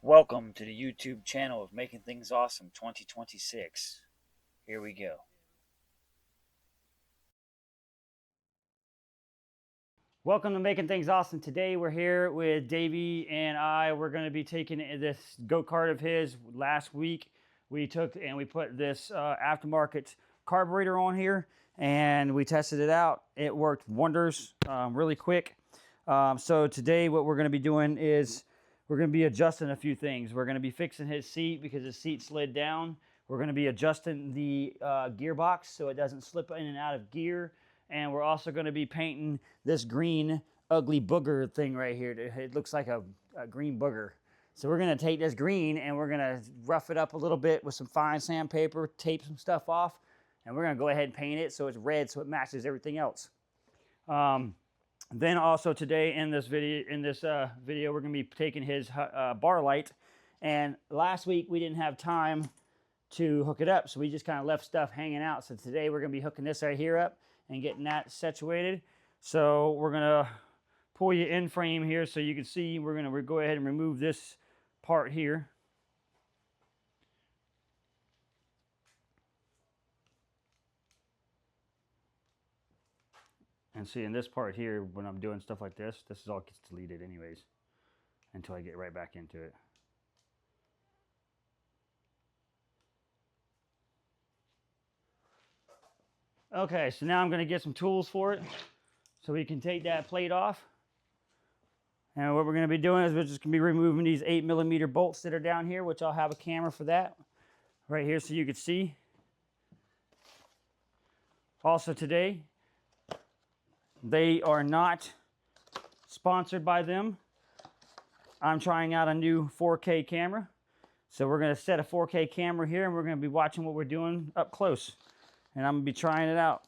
Welcome to the YouTube channel of Making Things Awesome 2026. Here we go. Welcome to Making Things Awesome. Today we're here with Davey and I. We're going to be taking this go-kart of his. Last week we took and we put this aftermarket carburetor on here and we tested it out. It worked wonders, really quick. So today what we're going to be doing is we're going to be adjusting a few things. We're going to be fixing his seat because his seat slid down. We're going to be adjusting the gearbox so it doesn't slip in and out of gear. And we're also going to be painting this green ugly booger thing right here. It looks like a green booger. So we're going to take this green and we're going to rough it up a little bit with some fine sandpaper, tape some stuff off, and we're going to go ahead and paint it so it's red so it matches everything else. Then also today in this video, we're going to be taking his bar light. And last week we didn't have time to hook it up, so we just kind of left stuff hanging out. So today we're going to be hooking this right here up and getting that situated. So we're going to pull you in frame here so you can see. We're going to go ahead and remove this part here. And see, in this part here, when I'm doing stuff like this is all gets deleted anyways until I get right back into it. Okay, so now I'm going to get some tools for it so we can take that plate off. And what we're going to be doing is we're just going to be removing these 8mm bolts that are down here, which I'll have a camera for that right here so you can see. Also today, they are not sponsored by them. I'm trying out a new 4K camera. So we're going to set a 4K camera here and we're going to be watching what we're doing up close. And I'm going to be trying it out.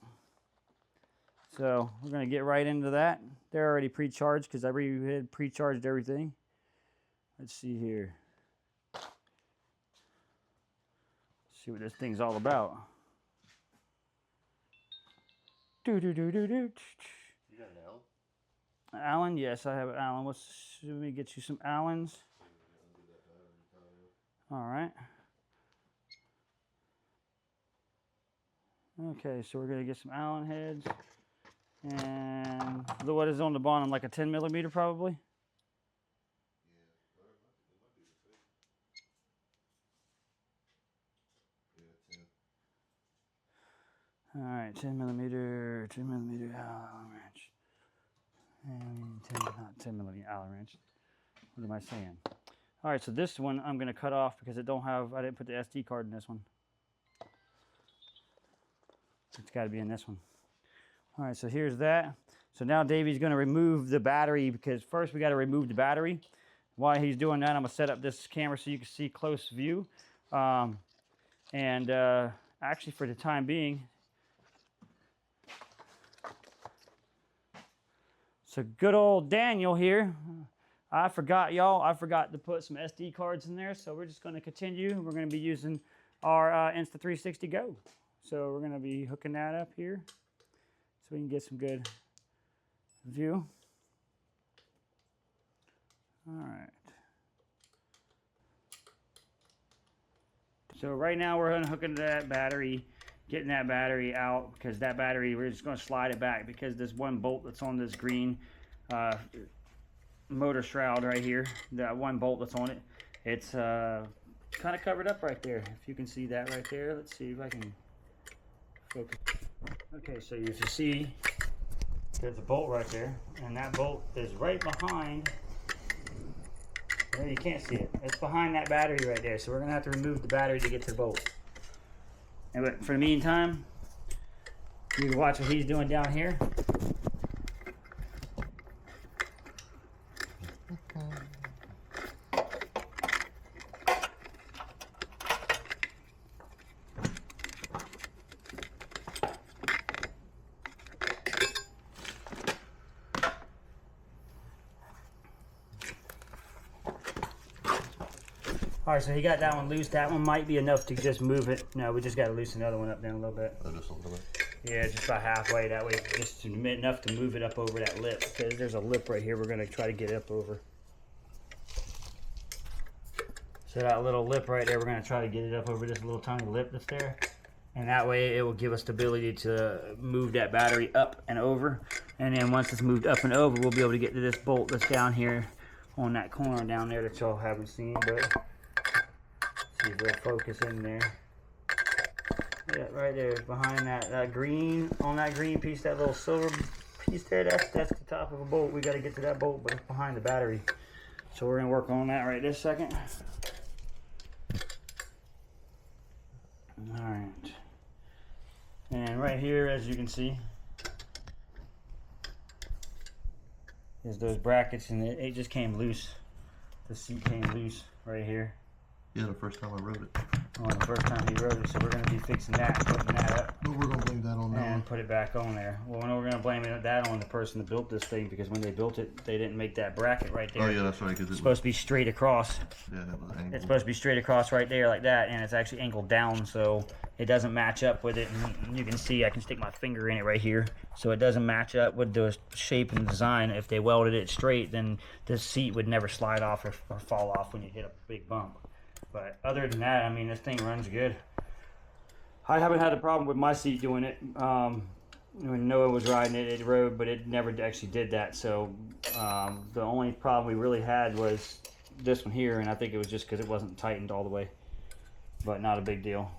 So we're going to get right into that. They're already pre-charged because I had pre-charged everything. Let's see here. Let's see what this thing's all about. Do. You got an Allen? Allen? Yes, I have an Allen. Let me get you some Allens. All right. Okay, so we're going to get some Allen heads. And what is on the bottom, like a 10mm probably? All right, 10mm Allen wrench. And not 10mm Allen wrench. What am I saying? All right, so this one I'm going to cut off because I didn't put the SD card in this one. It's got to be in this one. All right, so here's that. So now Davey's going to remove the battery because first we got to remove the battery. While he's doing that, I'm going to set up this camera so you can see close view. Actually, for the time being, so good old Daniel here. I forgot to put some SD cards in there, so we're just going to continue. We're going to be using our Insta360 Go. So we're going to be hooking that up here so we can get some good view. All right. So right now we're hooking that battery, getting that battery out because that battery, we're just going to slide it back because this one bolt that's on this green motor shroud right here, that one bolt that's on it, it's kind of covered up right there. If you can see that right there, let's see if I can focus. Okay, so you can see there's a bolt right there, and that bolt is right behind. There, you can't see it. It's behind that battery right there. So we're gonna have to remove the battery to get to the bolt. But for the meantime, you can watch what he's doing down here. All right, so he got that one loose. That one might be enough to just move it. No, we just got to loosen the other one up down a little bit. Just a little bit. Yeah, just about halfway. That way, just enough to move it up over that lip. Because there's a lip right here we're going to try to get it up over. So that little lip right there, we're going to try to get it up over this little tiny lip that's there. And that way it will give us the ability to move that battery up and over. And then once it's moved up and over, we'll be able to get to this bolt that's down here on that corner down there that y'all haven't seen. But see if we'll focus in there. Yeah, right there, behind that green, on that green piece, that little silver piece there, that's the top of a bolt. We got to get to that bolt, but it's behind the battery. So we're going to work on that right this second. Alright. And right here, as you can see, is those brackets, and it just came loose. The seat came loose right here. Yeah, the first time I wrote it. Well, the first time he wrote it, so we're going to be fixing that, putting that up. But we're going to blame that on that one. And put it back on there. Well, we're going to blame that on the person that built this thing, because when they built it, they didn't make that bracket right there. Oh yeah, that's right. Cause It's supposed to be straight across. Yeah, that was angled. It's supposed to be straight across right there like that, and it's actually angled down, so it doesn't match up with it. And you can see I can stick my finger in it right here, so it doesn't match up with the shape and design. If they welded it straight, then this seat would never slide off or fall off when you hit a big bump. But other than that, I mean, this thing runs good. I haven't had a problem with my seat doing it. When Noah was riding it, it rode, but it never actually did that. So the only problem we really had was this one here, and I think it was just because it wasn't tightened all the way. But not a big deal.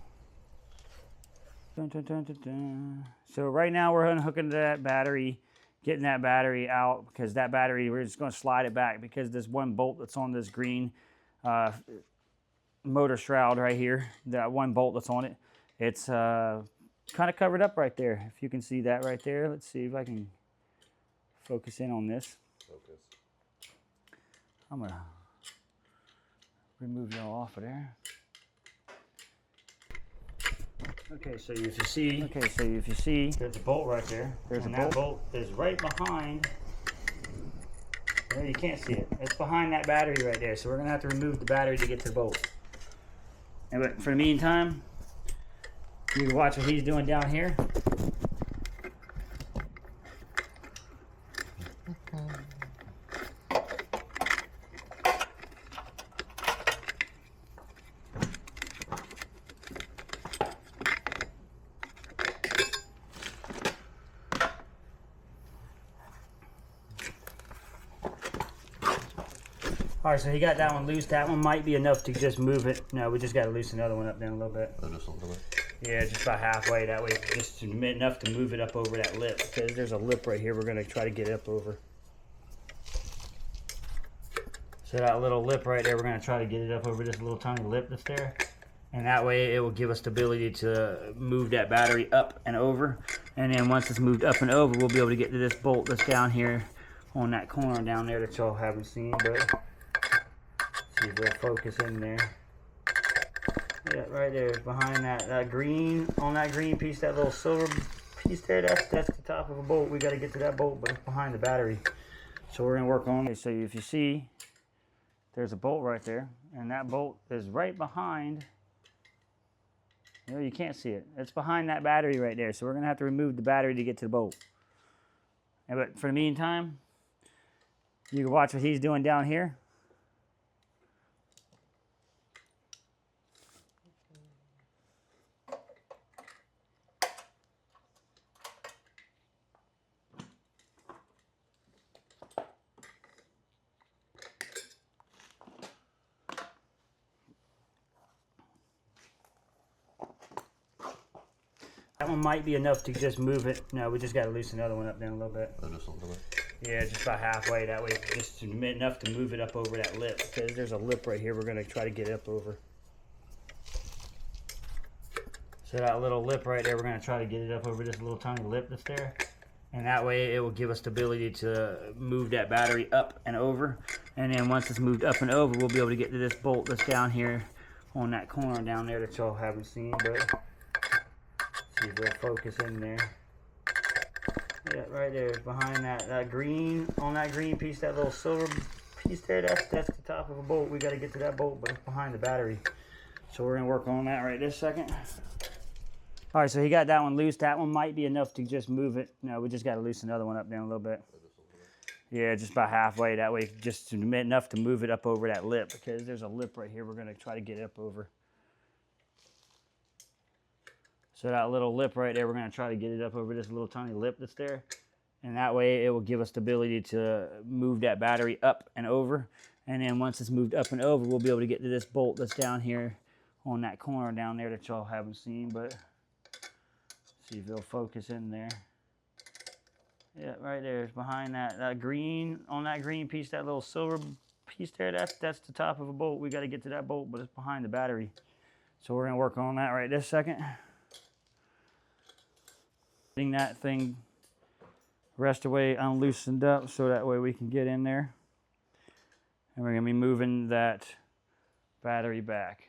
Dun, dun, dun, dun, dun. So right now we're unhooking that battery, getting that battery out, because that battery, we're just going to slide it back because this one bolt that's on this green motor shroud right here, that one bolt that's on it, it's kind of covered up right there. If you can see that right there, let's see if I can focus in on this. Focus. I'm gonna remove y'all off of there. Okay, so if you see, there's a bolt right there. That bolt is right behind. There, you can't see it. It's behind that battery right there. So we're gonna have to remove the battery to get to the bolt. And but for the meantime, you can watch what he's doing down here. Alright, so he got that one loose. That one might be enough to just move it. No, we just got to loosen the other one up down a little bit. Oh, just a little bit? Yeah, just about halfway. That way, just enough to move it up over that lip. Because there's a lip right here we're going to try to get it up over. So that little lip right there, we're going to try to get it up over this little tiny lip that's there. And that way, it will give us the ability to move that battery up and over. And then once it's moved up and over, we'll be able to get to this bolt that's down here on that corner down there that y'all haven't seen. But see if we'll focus in there. Yeah, right there, behind that green, on that green piece, that little silver piece there, that's the top of a bolt. We got to get to that bolt, but it's behind the battery. So we're going to work on it. So if you see, there's a bolt right there, and that bolt is right behind. You can't see it. It's behind that battery right there. So we're going to have to remove the battery to get to the bolt. And but for the meantime, you can watch what he's doing down here. That one might be enough to just move it. No, we just got to loosen the other one up down a little bit. Oh, just a little bit? Yeah, just about halfway. That way, just enough to move it up over that lip. Because there's a lip right here we're going to try to get it up over. So that little lip right there, we're going to try to get it up over this little tiny lip that's there. And that way, it will give us the ability to move that battery up and over. And then once it's moved up and over, we'll be able to get to this bolt that's down here on that corner down there that y'all haven't seen. But see if we'll focus in there. Yeah, right there, behind that green, on that green piece, that little silver piece there, that's the top of a bolt. We got to get to that bolt, but it's behind the battery. So we're going to work on that right this second. Alright, so he got that one loose. That one might be enough to just move it. No, we just got to loosen the other one up down a little bit. Yeah, just about halfway. That way, just enough to move it up over that lip, because there's a lip right here we're going to try to get up over. So that little lip right there, we're going to try to get it up over this little tiny lip that's there. And that way it will give us the ability to move that battery up and over. And then once it's moved up and over, we'll be able to get to this bolt that's down here on that corner down there that y'all haven't seen, but see if it'll focus in there. Yeah, right there. It's behind that green, on that green piece, that little silver piece there, that's the top of a bolt. We got to get to that bolt, but it's behind the battery. So we're going to work on that right this second. Getting that thing rest away unloosened up so that way we can get in there. And we're going to be moving that battery back.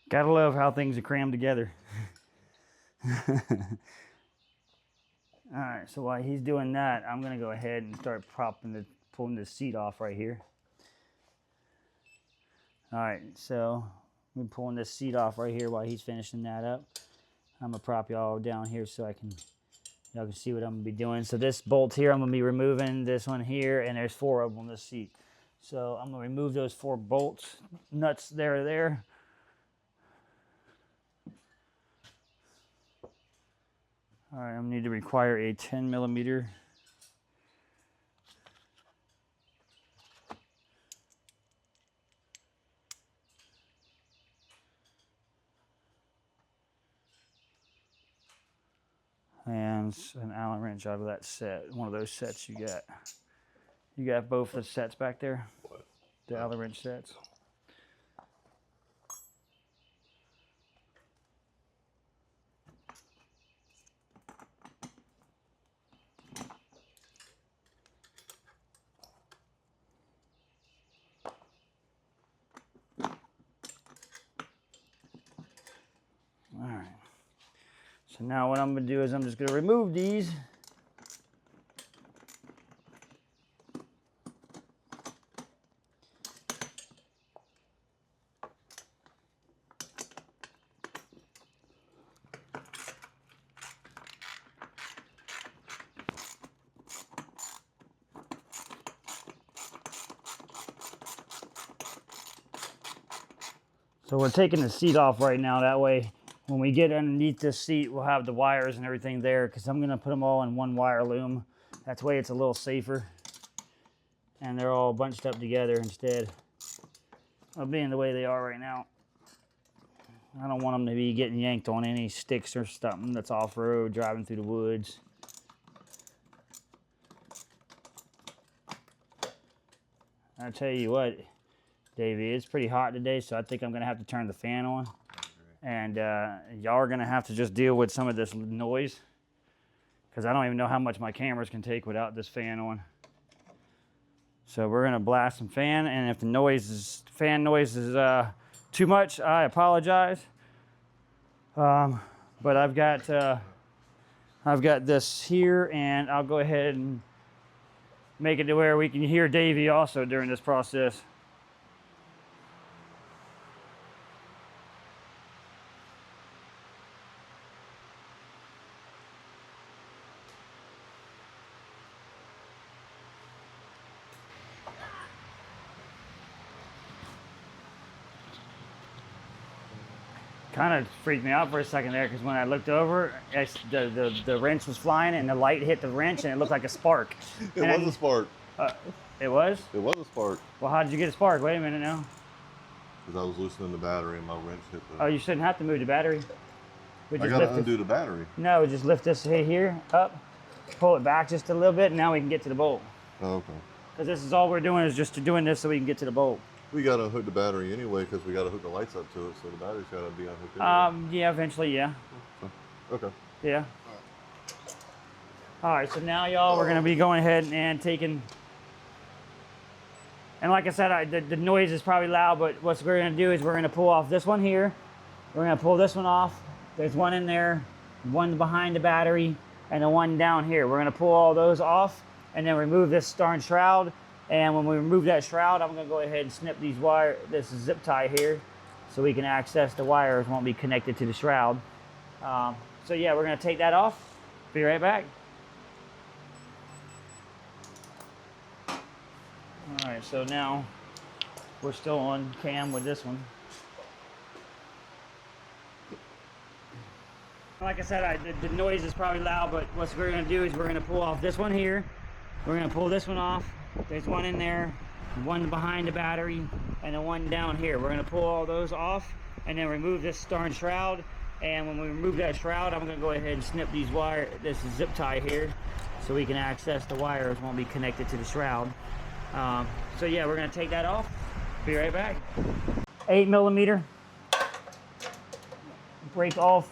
Gotta love how things are crammed together. All right, so while he's doing that, I'm gonna go ahead and start pulling the seat off right here. All right, so I'm pulling this seat off right here while he's finishing that up. I'm gonna prop y'all down here so y'all can see what I'm gonna be doing. So this bolt here, I'm gonna be removing this one here, and there's 4 of them on this seat. So I'm gonna remove those 4 bolts, nuts there. All right, I'm gonna need to require a 10mm. And an Allen wrench out of that set, one of those sets you got. You got both the sets back there? What? The Allen wrench sets. All right. So now what I'm going to do is I'm just going to remove these. So we're taking the seat off right now. That way, when we get underneath this seat, we'll have the wires and everything there, because I'm going to put them all in one wire loom. That way it's a little safer. And they're all bunched up together instead of being the way they are right now. I don't want them to be getting yanked on any sticks or something that's off-road, driving through the woods. I tell you what, Davey, it's pretty hot today, so I think I'm going to have to turn the fan on. And y'all are going to have to just deal with some of this noise, because I don't even know how much my cameras can take without this fan on. So we're going to blast some fan, and if the fan noise is too much, I apologize. But I've got this here, and I'll go ahead and make it to where we can hear Davey also during this process. Kind of freaked me out for a second there, because when I looked over, the wrench was flying and the light hit the wrench and it looked like a spark. It was a spark. It was? It was a spark. Well, how did you get a spark? Wait a minute now. Because I was loosening the battery and my wrench hit the... Oh, you shouldn't have to move the battery. I gotta undo the battery. No, we just lift this here up, pull it back just a little bit, and now we can get to the bolt. Oh, okay. Because this is all we're doing, is just doing this so we can get to the bolt. We gotta hook the battery anyway, because we gotta hook the lights up to it, so the battery's gotta be unhooked anyway. Yeah, eventually, yeah. Okay. Yeah. All right, so now y'all, we're gonna be going ahead and taking, and like I said, the noise is probably loud, but what we're gonna do is we're gonna pull off this one here. We're gonna pull this one off. There's one in there, one behind the battery, and the one down here. We're gonna pull all those off and then remove this darn shroud. And when we remove that shroud, I'm gonna go ahead and snip these wire, this zip tie here, so we can access the wires, won't be connected to the shroud. So yeah, we're gonna take that off. Be right back. All right, so now we're still on cam with this one. Like I said, the noise is probably loud, but what we're gonna do is we're gonna pull off this one here. We're gonna pull this one off. There's one in there, one behind the battery, and the one down here. We're gonna pull all those off and then remove this darn shroud. And when we remove that shroud, I'm gonna go ahead and snip these wire, this zip tie here, so we can access the wires, won't be connected to the shroud. So yeah, we're gonna take that off. Be right back. 8mm. Break off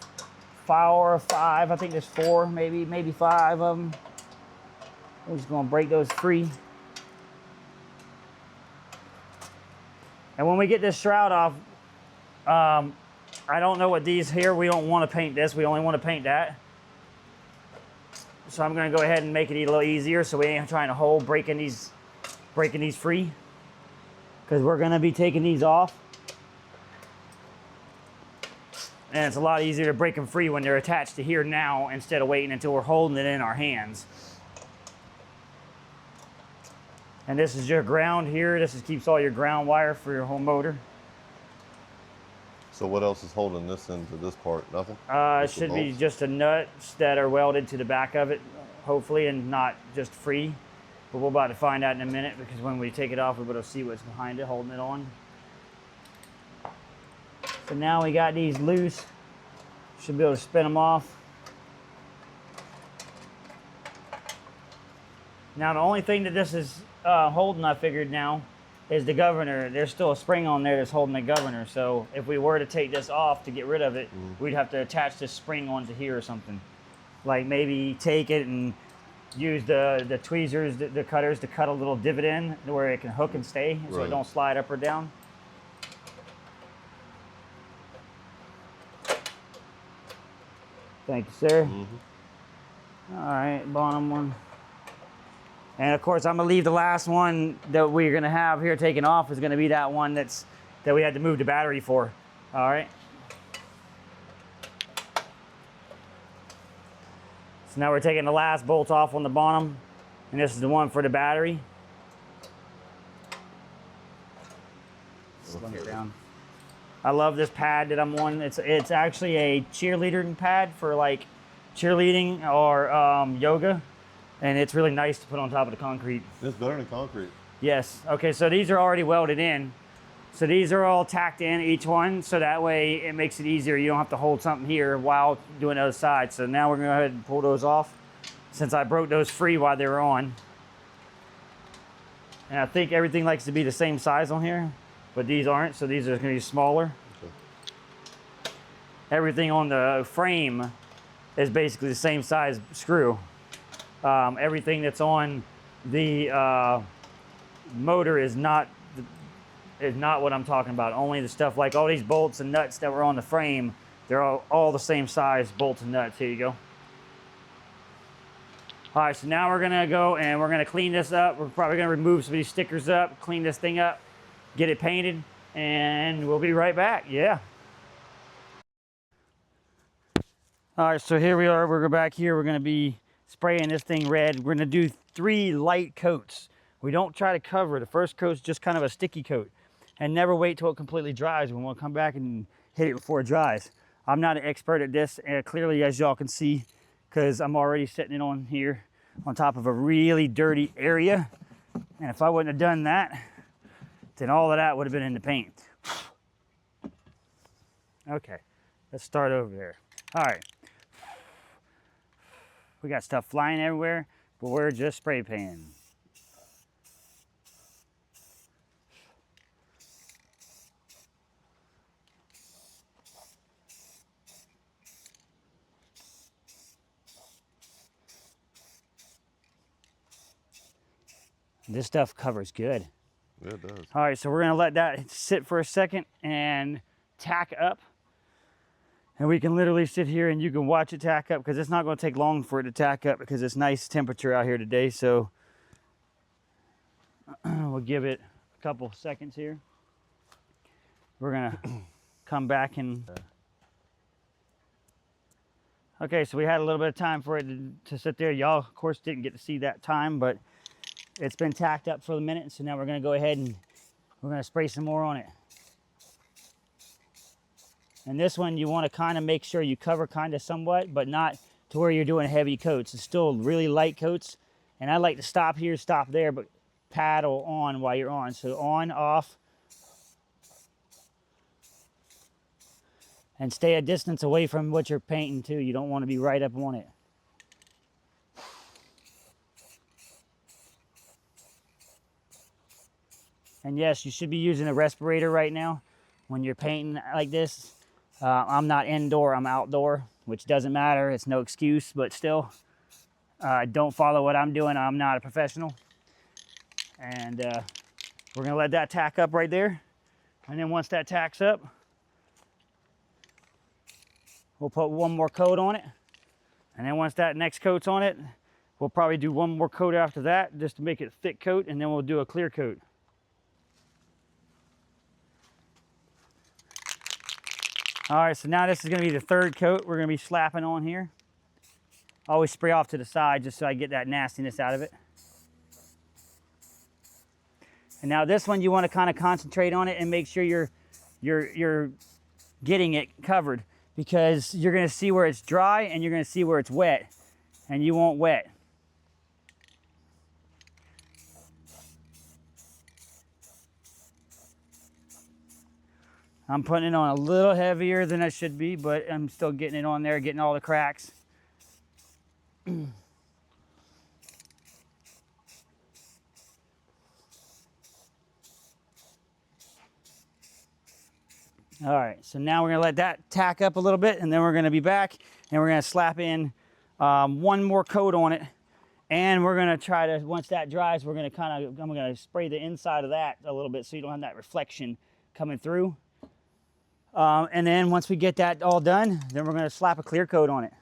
4 or 5. I think there's 4, maybe 5 of them. We're just gonna break those free. And when we get this shroud off, I don't know what these here, we don't want to paint this, we only want to paint that. So I'm gonna go ahead and make it a little easier so we ain't trying to hold breaking these free, because we're gonna be taking these off. And it's a lot easier to break them free when they're attached to here now instead of waiting until we're holding it in our hands. And this is your ground here. This keeps all your ground wire for your whole motor. So what else is holding this into this part? Nothing? It should be just the nuts that are welded to the back of it, hopefully, and not just free. But we're about to find out in a minute, because when we take it off, we're going to see what's behind it, holding it on. So now we got these loose. Should be able to spin them off. Now the only thing that this is holding, I figured now, is the governor. There's still a spring on there that's holding the governor. So if we were to take this off to get rid of it, we'd have to attach this spring onto here or something. Like maybe take it and use the tweezers, the cutters, to cut a little divot in where it can hook and stay, so it don't slide up or down. Thank you, sir. All right, bottom one. And of course, I'm gonna leave the last one that we're gonna have here taken off is gonna be that one that we had to move the battery for. All right. So now we're taking the last bolt off on the bottom, and this is the one for the battery. Slung it down. I love this pad that I'm on. It's actually a cheerleading pad for like cheerleading or yoga. And it's really nice to put on top of the concrete. It's better than concrete. Yes. Okay, so these are already welded in. So these are all tacked in, each one, so that way it makes it easier. You don't have to hold something here while doing the other side. So now we're gonna go ahead and pull those off, since I broke those free while they were on. And I think everything likes to be the same size on here, but these aren't, so these are gonna be smaller. Okay. Everything on the frame is basically the same size screw. Everything that's on the motor is not what I'm talking about. Only the stuff like all these bolts and nuts that were on the frame, they're all the same size bolts and nuts. Here you go. All right, so now we're gonna go and we're gonna clean this up. We're probably gonna remove some of these stickers up, clean this thing up, get it painted, and we'll be right back. Yeah. All right, so here we are. We're back here. We're gonna be spraying this thing red. We're gonna do 3 light coats. We don't try to cover. The first coat's just kind of a sticky coat, and never wait till it completely dries. We want to come back and hit it before it dries. I'm not an expert at this, clearly, as y'all can see, because I'm already setting it on here on top of a really dirty area. And if I wouldn't have done that, then all of that would have been in the paint. Okay, let's start over there. All right. We got stuff flying everywhere, but we're just spray painting. This stuff covers good. Yeah, it does. All right, so we're gonna let that sit for a second and tack up. And we can literally sit here and you can watch it tack up, because it's not gonna take long for it to tack up because it's nice temperature out here today. So we'll give it a couple seconds here. We're gonna come back and, okay, so we had a little bit of time for it to sit there. Y'all, of course, didn't get to see that time, but it's been tacked up for a minute. So now we're gonna go ahead and we're gonna spray some more on it. And this one, you wanna kinda make sure you cover kinda somewhat, but not to where you're doing heavy coats. It's still really light coats. And I like to stop here, stop there, but paddle on while you're on. So on, off. And stay a distance away from what you're painting too. You don't wanna be right up on it. And yes, you should be using a respirator right now when you're painting like this. I'm not indoor, I'm outdoor, which doesn't matter. It's no excuse, but still, don't follow what I'm doing. I'm not a professional. And we're gonna let that tack up right there. And then once that tacks up, we'll put one more coat on it. And then once that next coat's on it, we'll probably do one more coat after that just to make it a thick coat, and then we'll do a clear coat. All right, so now this is gonna be the third coat we're gonna be slapping on here. Always spray off to the side just so I get that nastiness out of it. And now this one, you wanna kinda concentrate on it and make sure you're getting it covered, because you're gonna see where it's dry and you're gonna see where it's wet, and you want wet. I'm putting it on a little heavier than I should be, but I'm still getting it on there, getting all the cracks. All right, so now we're gonna let that tack up a little bit, and then we're gonna be back and we're gonna slap in one more coat on it. And we're gonna try to, once that dries, I'm gonna spray the inside of that a little bit so you don't have that reflection coming through. And then once we get that all done, then we're gonna slap a clear coat on it.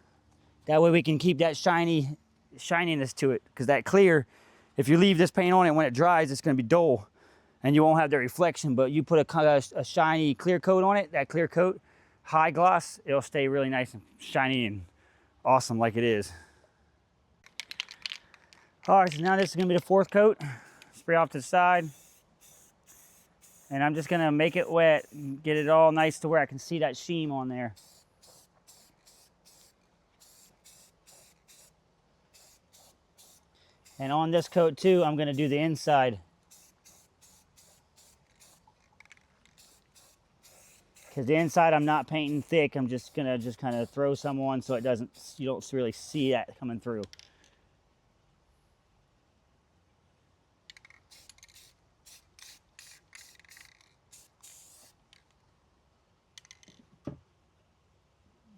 That way we can keep that shininess to it, because that clear, if you leave this paint on it, when it dries, it's gonna be dull and you won't have the reflection. But you put a shiny clear coat on it, that clear coat, high gloss, it'll stay really nice and shiny and awesome like it is. All right, so now this is gonna be the fourth coat. Spray off to the side. And I'm just gonna make it wet and get it all nice to where I can see that sheen on there. And on this coat too, I'm gonna do the inside. Because the inside I'm not painting thick, I'm just gonna kind of throw some on so it you don't really see that coming through.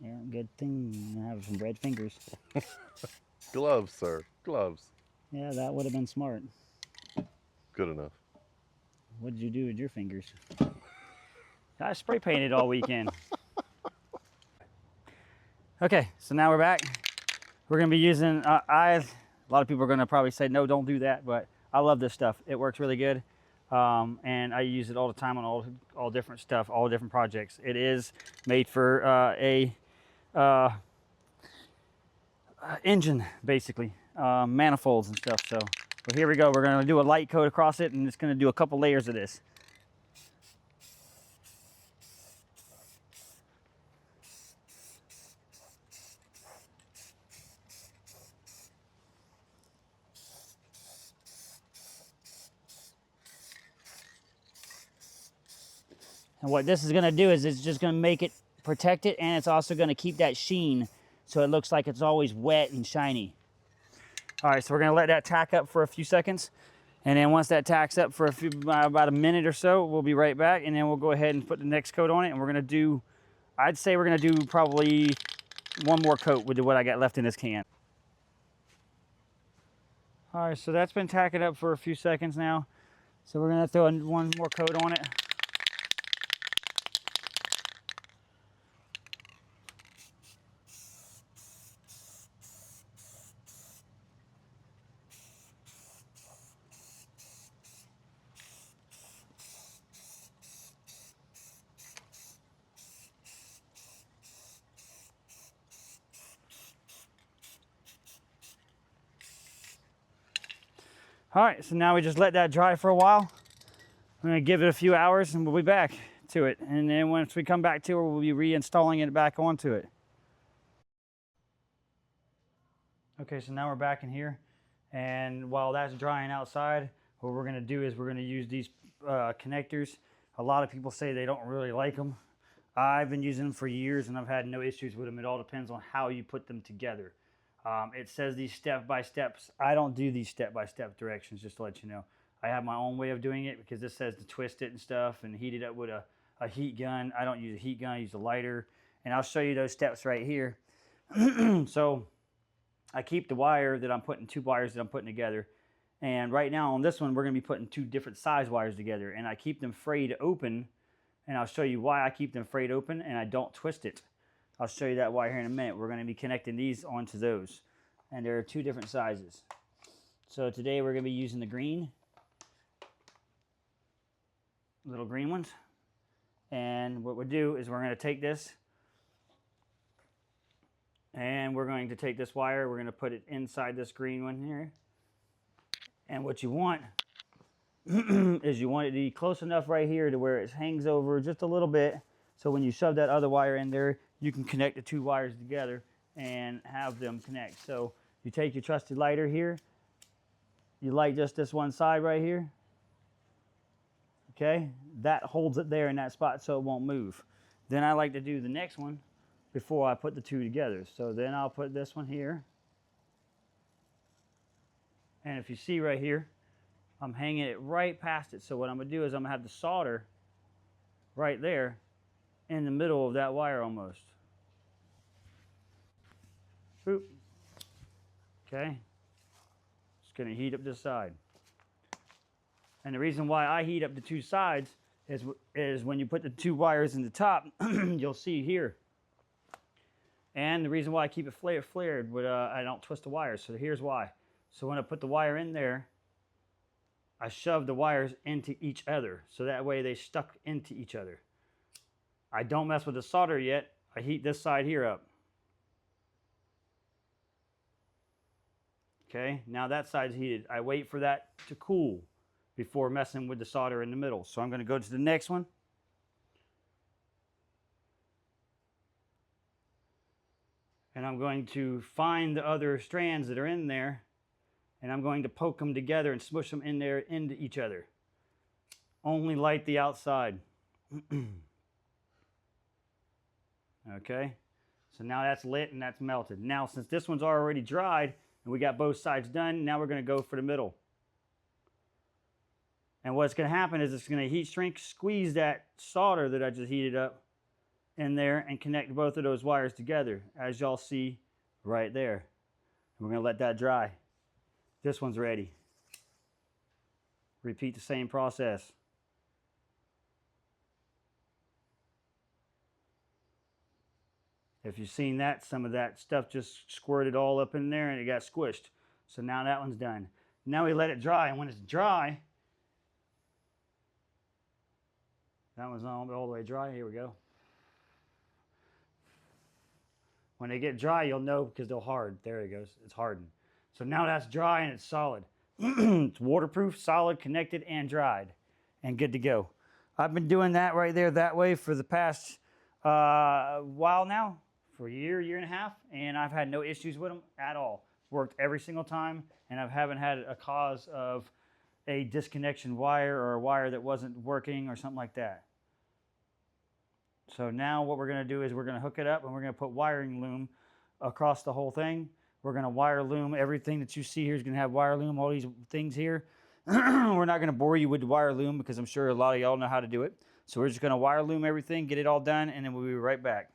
Yeah, good thing I have some red fingers. Gloves, sir. Gloves. Yeah, that would have been smart. Good enough. What did you do with your fingers? I spray painted all weekend. Okay, so now we're back. We're gonna be using, a lot of people are gonna probably say, no, don't do that, but I love this stuff. It works really good. And I use it all the time on all different stuff, all different projects. It is made for engine, basically, manifolds and stuff. So well, here we go. We're going to do a light coat across it, and it's going to do a couple layers of this. And what this is going to do is it's just going to make it protect it, and it's also going to keep that sheen so it looks like it's always wet and shiny. All right, so we're going to let that tack up for a few seconds, and then once that tacks up for about a minute or so, we'll be right back, and then we'll go ahead and put the next coat on it, and we're going to do, I'd say we're going to do probably one more coat with what I got left in this can. All right, so that's been tacking up for a few seconds now. So we're gonna throw one more coat on it. All right, so now we just let that dry for a while. I'm gonna give it a few hours and we'll be back to it. And then once we come back to it, we'll be reinstalling it back onto it. Okay, so now we're back in here. And while that's drying outside, what we're gonna do is we're gonna use these connectors. A lot of people say they don't really like them. I've been using them for years and I've had no issues with them. It all depends on how you put them together. It says these step-by-steps. I don't do these step-by-step directions, just to let you know. I have my own way of doing it because this says to twist it and stuff and heat it up with a heat gun. I don't use a heat gun, I use a lighter. And I'll show you those steps right here. So I keep the wire that I'm putting, 2 wires that I'm putting together. And right now on this one, we're gonna be putting 2 different size wires together. And I keep them frayed open. And I'll show you why I keep them frayed open and I don't twist it. I'll show you that wire here in a minute. We're going to be connecting these onto those. And there are 2 different sizes. So today we're going to be using the green. Little green ones. And what we'll do is we're going to take this. And we're going to take this wire. We're going to put it inside this green one here. And what you want is you want it to be close enough right here to where it hangs over just a little bit. So when you shove that other wire in there, you can connect the 2 wires together and have them connect. So you take your trusty lighter here. You light just this one side right here. Okay, that holds it there in that spot so it won't move. Then I like to do the next one before I put the 2 together. So then I'll put this one here. And if you see right here, I'm hanging it right past it. So what I'm going to do is I'm going to have the solder right there in the middle of that wire almost. Boop. Okay. Just going to heat up this side. And the reason why I heat up the 2 sides is when you put the 2 wires in the top, you'll see here. And the reason why I keep it flared, I don't twist the wires. So here's why. So when I put the wire in there, I shove the wires into each other. So that way they stuck into each other. I don't mess with the solder yet. I heat this side here up. Okay, now that side's heated. I wait for that to cool before messing with the solder in the middle. So I'm going to go to the next one. And I'm going to find the other strands that are in there. And I'm going to poke them together and smush them in there into each other. Only light the outside. Okay, so now that's lit and that's melted. Now since this one's already dried and we got both sides done, now we're going to go for the middle. And what's going to happen is it's going to heat shrink, squeeze that solder that I just heated up in there and connect both of those wires together, as y'all see right there. And we're going to let that dry. This one's ready. Repeat the same process. If you've seen that, some of that stuff just squirted all up in there and it got squished. So now that one's done. Now we let it dry, and when it's dry, that one's all the way dry. Here we go. When they get dry, you'll know because they'll hard. There it goes. It's hardened. So now that's dry and it's solid. It's waterproof, solid, connected, and dried, and good to go. I've been doing that right there that way for the past while now, for a year, year and a half, and I've had no issues with them at all. Worked every single time, and I haven't had a cause of a disconnection wire or a wire that wasn't working or something like that. So now what we're going to do is we're going to hook it up and we're going to put wiring loom across the whole thing. We're going to wire loom. Everything that you see here is going to have wire loom, all these things here. We're not going to bore you with the wire loom because I'm sure a lot of y'all know how to do it. So we're just going to wire loom everything, get it all done, and then we'll be right back.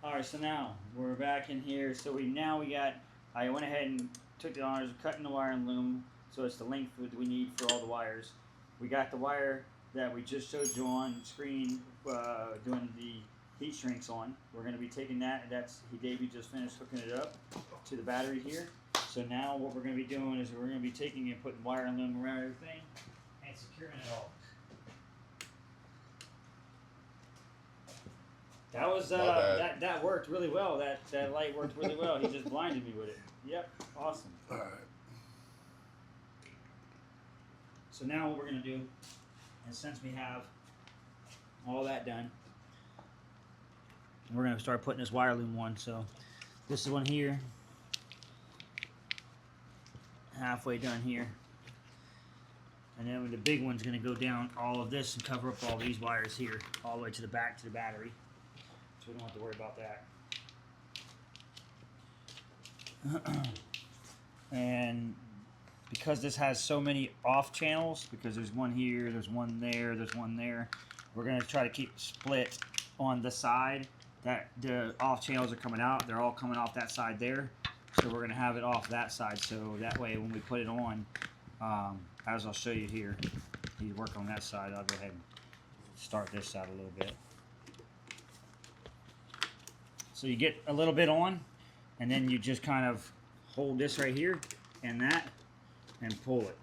All right, so now we're back in here. So I went ahead and took the honors of cutting the wiring loom so it's the length that we need for all the wires. We got the wire that we just showed you on screen doing the heat shrinks on. We're going to be taking that. Davey just finished hooking it up to the battery here. So now what we're going to be doing is we're going to be taking and putting wire and loom around everything and securing it all. That was that worked really well. That light worked really well. He just blinded me with it. Yep, awesome. All right. So now what we're gonna do is, since we have all that done, we're gonna start putting this wire loom on. So this is one here, halfway done here, and then the big one's gonna go down all of this and cover up all these wires here, all the way to the back to the battery. So we don't have to worry about that. And because this has so many off channels, because there's one here, there's one there, there's one there, we're going to try to keep split on the side that the off channels are coming out. They're all coming off that side there. So we're going to have it off that side, so that way when we put it on, as I'll show you here, you work on that side. I'll go ahead and start this side a little bit. So you get a little bit on, and then you just kind of hold this right here and that, and pull it.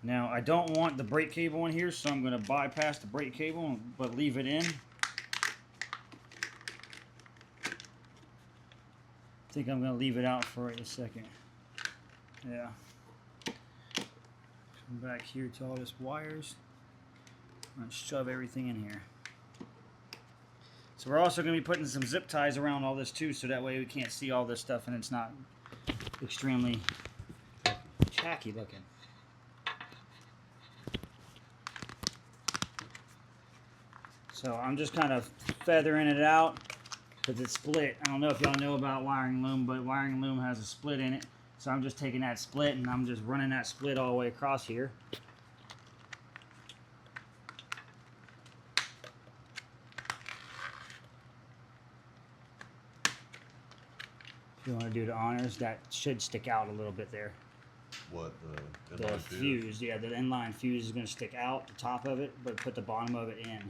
Now I don't want the brake cable in here, so I'm going to bypass the brake cable, but leave it in. I think I'm going to leave it out for a second. Yeah. Come back here to all this wires. I'm going to shove everything in here. So we're also going to be putting some zip ties around all this too, so that way we can't see all this stuff and it's not extremely tacky looking. So I'm just kind of feathering it out because it's split. I don't know if y'all know about wiring loom, but wiring loom has a split in it. So I'm just taking that split and I'm just running that split all the way across here. You want to do the honors, that should stick out a little bit there. What, The inline fuse, yeah, the inline fuse is going to stick out the top of it, but put the bottom of it in.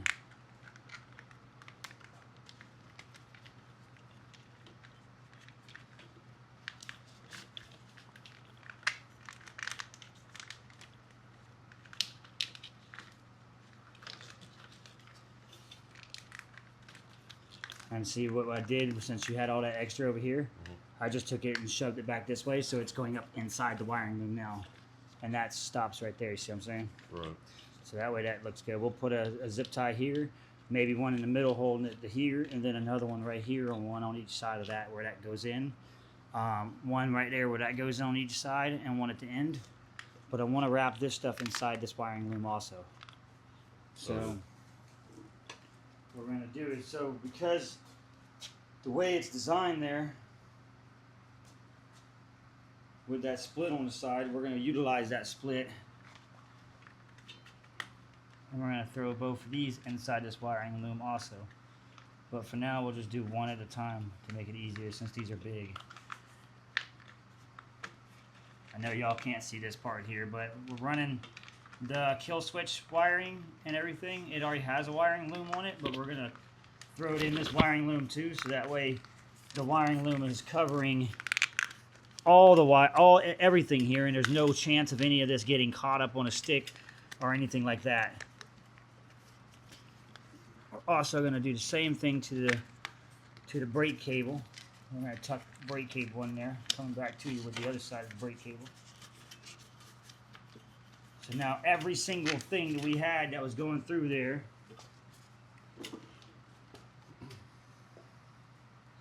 And see what I did, since you had all that extra over here, I just took it and shoved it back this way, so it's going up inside the wiring loom now. And that stops right there, you see what I'm saying? Right. So that way that looks good. We'll put a zip tie here, maybe one in the middle holding it to here, and then another one right here, and one on each side of that where that goes in. One right there where that goes on each side, and one at the end. But I want to wrap this stuff inside this wiring loom also. So what we're going to do is, so because the way it's designed there, with that split on the side, we're going to utilize that split. And we're going to throw both of these inside this wiring loom also. But for now, we'll just do one at a time to make it easier since these are big. I know y'all can't see this part here, but we're running the kill switch wiring and everything. It already has a wiring loom on it, but we're going to throw it in this wiring loom too, so that way the wiring loom is covering everything here, and there's no chance of any of this getting caught up on a stick or anything like that. We're also going to do the same thing to the brake cable. We're going to tuck the brake cable in there, coming back to you with the other side of the brake cable. So now every single thing that we had that was going through there,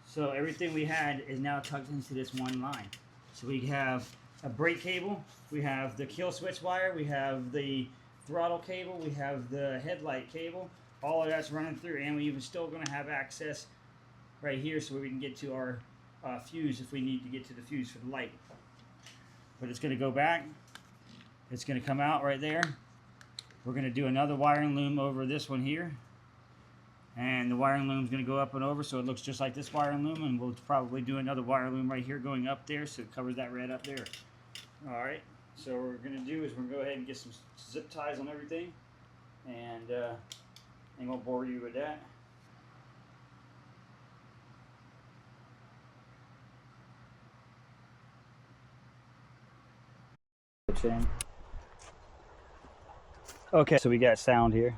so everything we had is now tucked into this one line. So we have a brake cable, we have the kill switch wire, we have the throttle cable, we have the headlight cable. All of that's running through, and we even still going to have access right here so we can get to our fuse if we need to get to the fuse for the light. But it's going to go back. It's going to come out right there. We're going to do another wiring loom over this one here. And the wiring loom is going to go up and over, so it looks just like this wiring loom, and we'll probably do another wire loom right here going up there, so it covers that red up there. All right, so what we're going to do is we're going to go ahead and get some zip ties on everything, and I won't bore you with that. Okay, so we got sound here.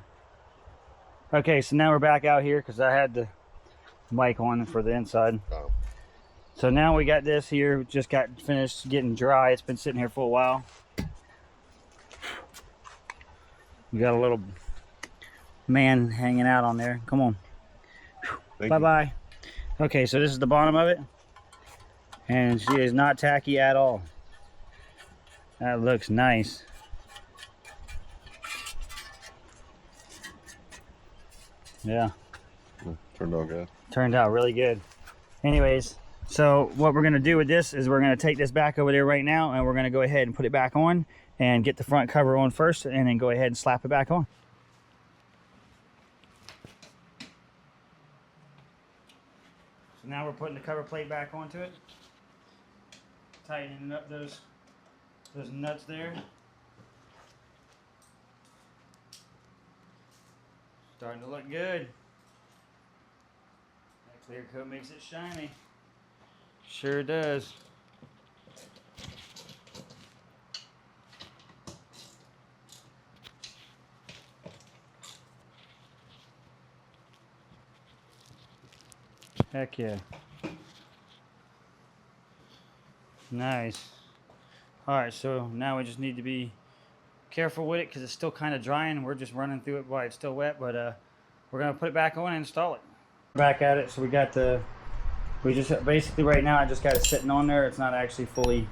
Okay, so now we're back out here because I had the mic on for the inside. Oh. So now we got this here, just got finished getting dry. It's been sitting here for a while. We got a little man hanging out on there. Come on. Bye-bye. Okay, so this is the bottom of it. And she is not tacky at all. That looks nice. Yeah. Turned out good. Turned out really good. Anyways, so what we're going to do with this is we're going to take this back over there right now, and we're going to go ahead and put it back on and get the front cover on first, and then go ahead and slap it back on. So now we're putting the cover plate back onto it, tightening up those nuts there. Starting to look good. That clear coat makes it shiny. Sure does. Heck yeah. Nice. Alright, so now we just need to be careful with it because it's still kind of drying. We're just running through it while it's still wet, but we're going to put it back on and install it. Back at it, so we just basically right now I just got it sitting on there. It's not actually fully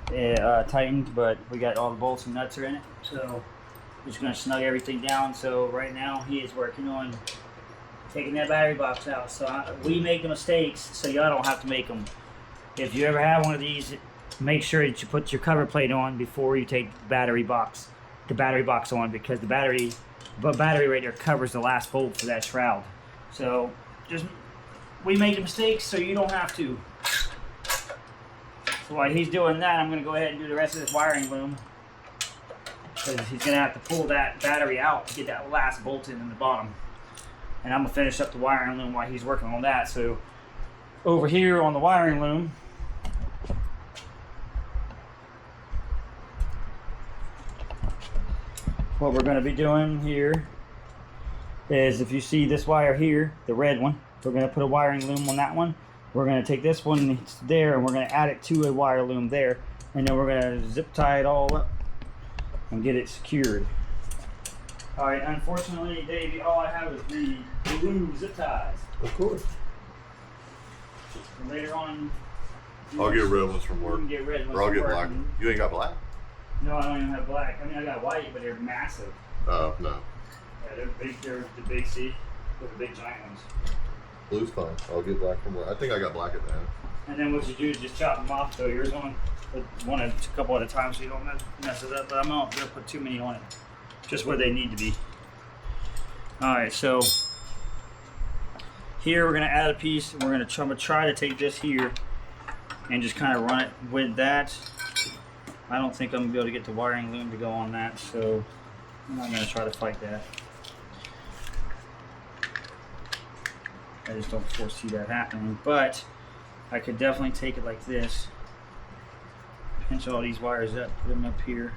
tightened, but we got all the bolts and nuts are in it. So we're just going to snug everything down. So right now he is working on taking that battery box out. So we make the mistakes so y'all don't have to make them. If you ever have one of these, make sure that you put your cover plate on before you take the battery box on, because the battery right there covers the last bolt for that shroud. So just we make the mistakes so you don't have to. So while he's doing that, I'm going to go ahead and do the rest of this wiring loom, because he's going to have to pull that battery out to get that last bolt in the bottom. And I'm going to finish up the wiring loom while he's working on that. So over here on the wiring loom, what we're going to be doing here is, if you see this wire here, the red one, we're going to put a wiring loom on that one. We're going to take this one there and we're going to add it to a wire loom there, and then we're going to zip tie it all up and get it secured. Alright, unfortunately, Davey, all I have is the blue zip ties. Of course. And later on, I'll get red ones from work. You can get red ones or I'll from get work. black. You ain't got black? No, I don't even have black. I mean, I got white, but they're massive. No. Yeah, they're big. They're the big, see? They're the big giant ones. Blue's fine. I'll get black from work. I think I got black at the end. And then what you do is just chop them off. So yours on a couple at a time, so you don't mess it up. But I'm not gonna put too many on it. Just where they need to be. All right, so here we're gonna add a piece. We're gonna try to take this here and just kind of run it with that. I don't think I'm gonna be able to get the wiring loom to go on that, so I'm not gonna try to fight that. I just don't foresee that happening, but I could definitely take it like this, pinch all these wires up, put them up here.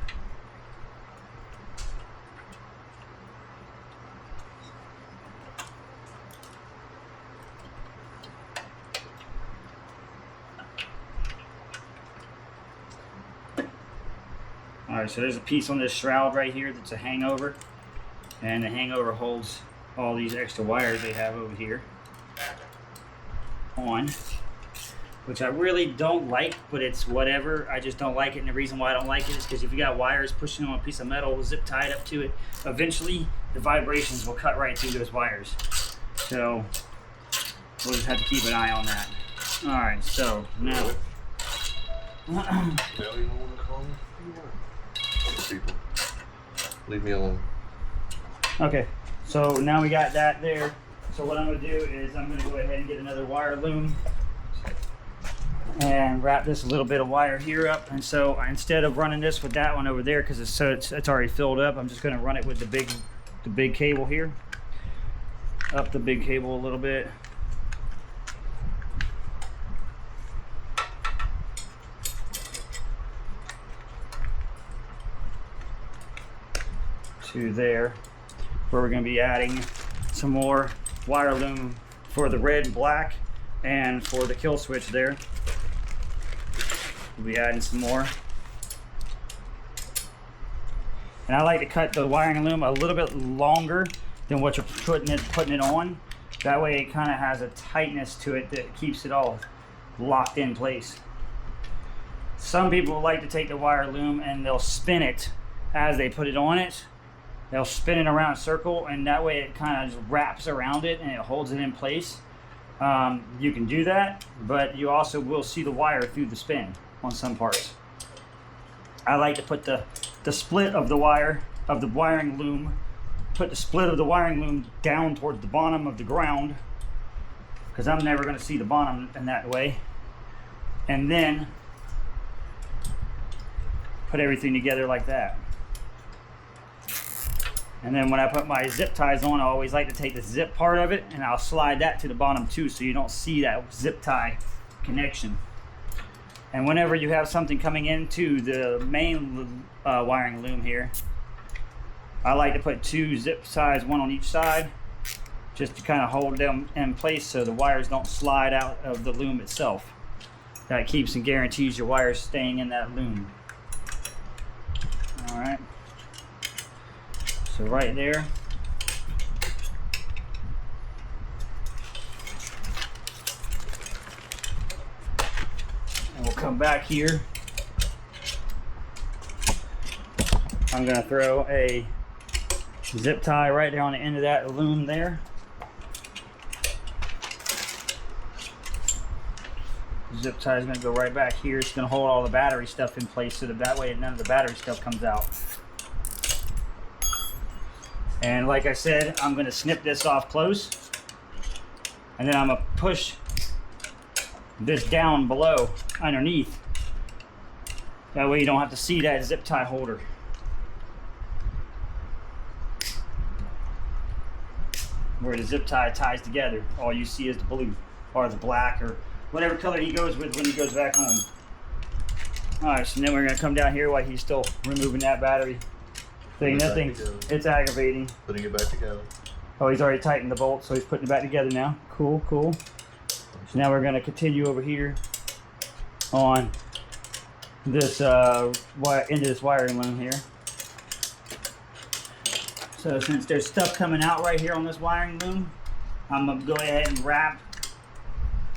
Alright, so there's a piece on this shroud right here that's a hangover, and the hangover holds all these extra wires they have over here on, which I really don't like, but it's whatever. I just don't like it, and the reason why I don't like it is because if you got wires pushing on a piece of metal zip tied up to it, eventually the vibrations will cut right through those wires. So we'll just have to keep an eye on that. Alright, so now People. Leave me alone. okay, so now we got that there So what I'm going to do is I'm going to go ahead and get another wire loom and wrap this little bit of wire here up. And so instead of running this with that one over there, because it's already filled up, I'm just going to run it with the big cable here. Up the big cable a little bit. To there, where we're going to be adding some more wire loom for the red and black, and for the kill switch there. We'll be adding some more. And I like to cut the wiring loom a little bit longer than what you're putting it on. That way it kind of has a tightness to it that keeps it all locked in place. Some people like to take the wire loom and they'll spin it as they put it on it. They'll spin it around a circle, and that way it kind of just wraps around it and it holds it in place. You can do that, but you also will see the wire through the spin on some parts. I like to put the split of the wiring loom, put the split of the wiring loom down towards the bottom of the ground, because I'm never going to see the bottom in that way. And then put everything together like that. And then when I put my zip ties on, I always like to take the zip part of it and I'll slide that to the bottom too, so you don't see that zip tie connection. And whenever you have something coming into the main wiring loom here, I like to put 2 zip ties, one on each side, just to kind of hold them in place so the wires don't slide out of the loom itself. That keeps and guarantees your wires staying in that loom. All right. So right there. And we'll come back here. I'm going to throw a zip tie right there on the end of that loom there. Zip tie is going to go right back here. It's going to hold all the battery stuff in place so that way none of the battery stuff comes out. And like I said, I'm going to snip this off close, and then I'm going to push this down below underneath. That way you don't have to see that zip tie holder. Where the zip tie ties together, all you see is the blue or the black or whatever color he goes with when he goes back home. Alright, so then we're going to come down here while he's still removing that battery thing. Nothing, it's aggravating. Putting it back together. Oh, he's already tightened the bolt, so he's putting it back together now. Cool, cool. So now we're going to continue over here on this into this wiring loom here. So since there's stuff coming out right here on this wiring loom, I'm going to go ahead and wrap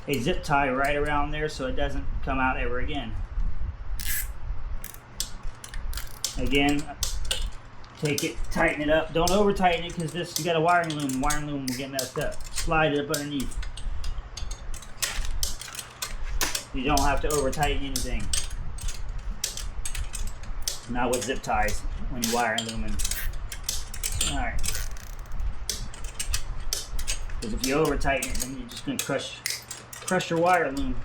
a zip tie right around there so it doesn't come out ever again. Again, take it, tighten it up. Don't over tighten it because you got a wiring loom. The wiring loom will get messed up. Slide it up underneath. You don't have to over tighten anything. Not with zip ties when you wire looming. Alright. Because if you over tighten it, then you're just going to crush your wire loom.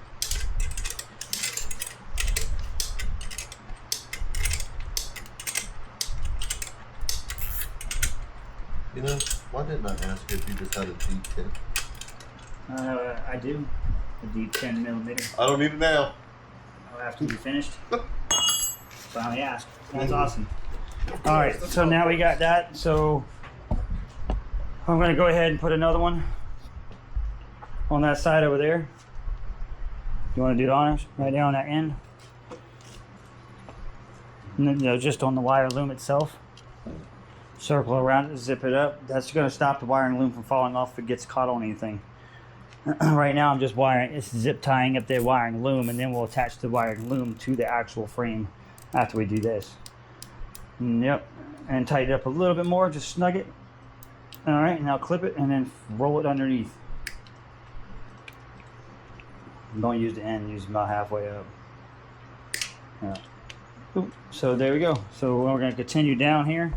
You know, why didn't I ask if you just had a deep tip? I do. A deep 10mm. I don't need it now. After you finished. Finally asked. That's awesome. Alright, so now we got that. So I'm going to go ahead and put another one on that side over there. You want to do the honors? Right there on that end. And then, just on the wire loom itself. Circle around it, zip it up. That's going to stop the wiring loom from falling off if it gets caught on anything. Right now I'm just zip tying up the wiring loom, and then we'll attach the wiring loom to the actual frame after we do this. Yep, and tighten it up a little bit more, just snug it. Alright, now clip it and then roll it underneath. Don't use the end, use about halfway up. Yeah. Ooh, so there we go. So we're going to continue down here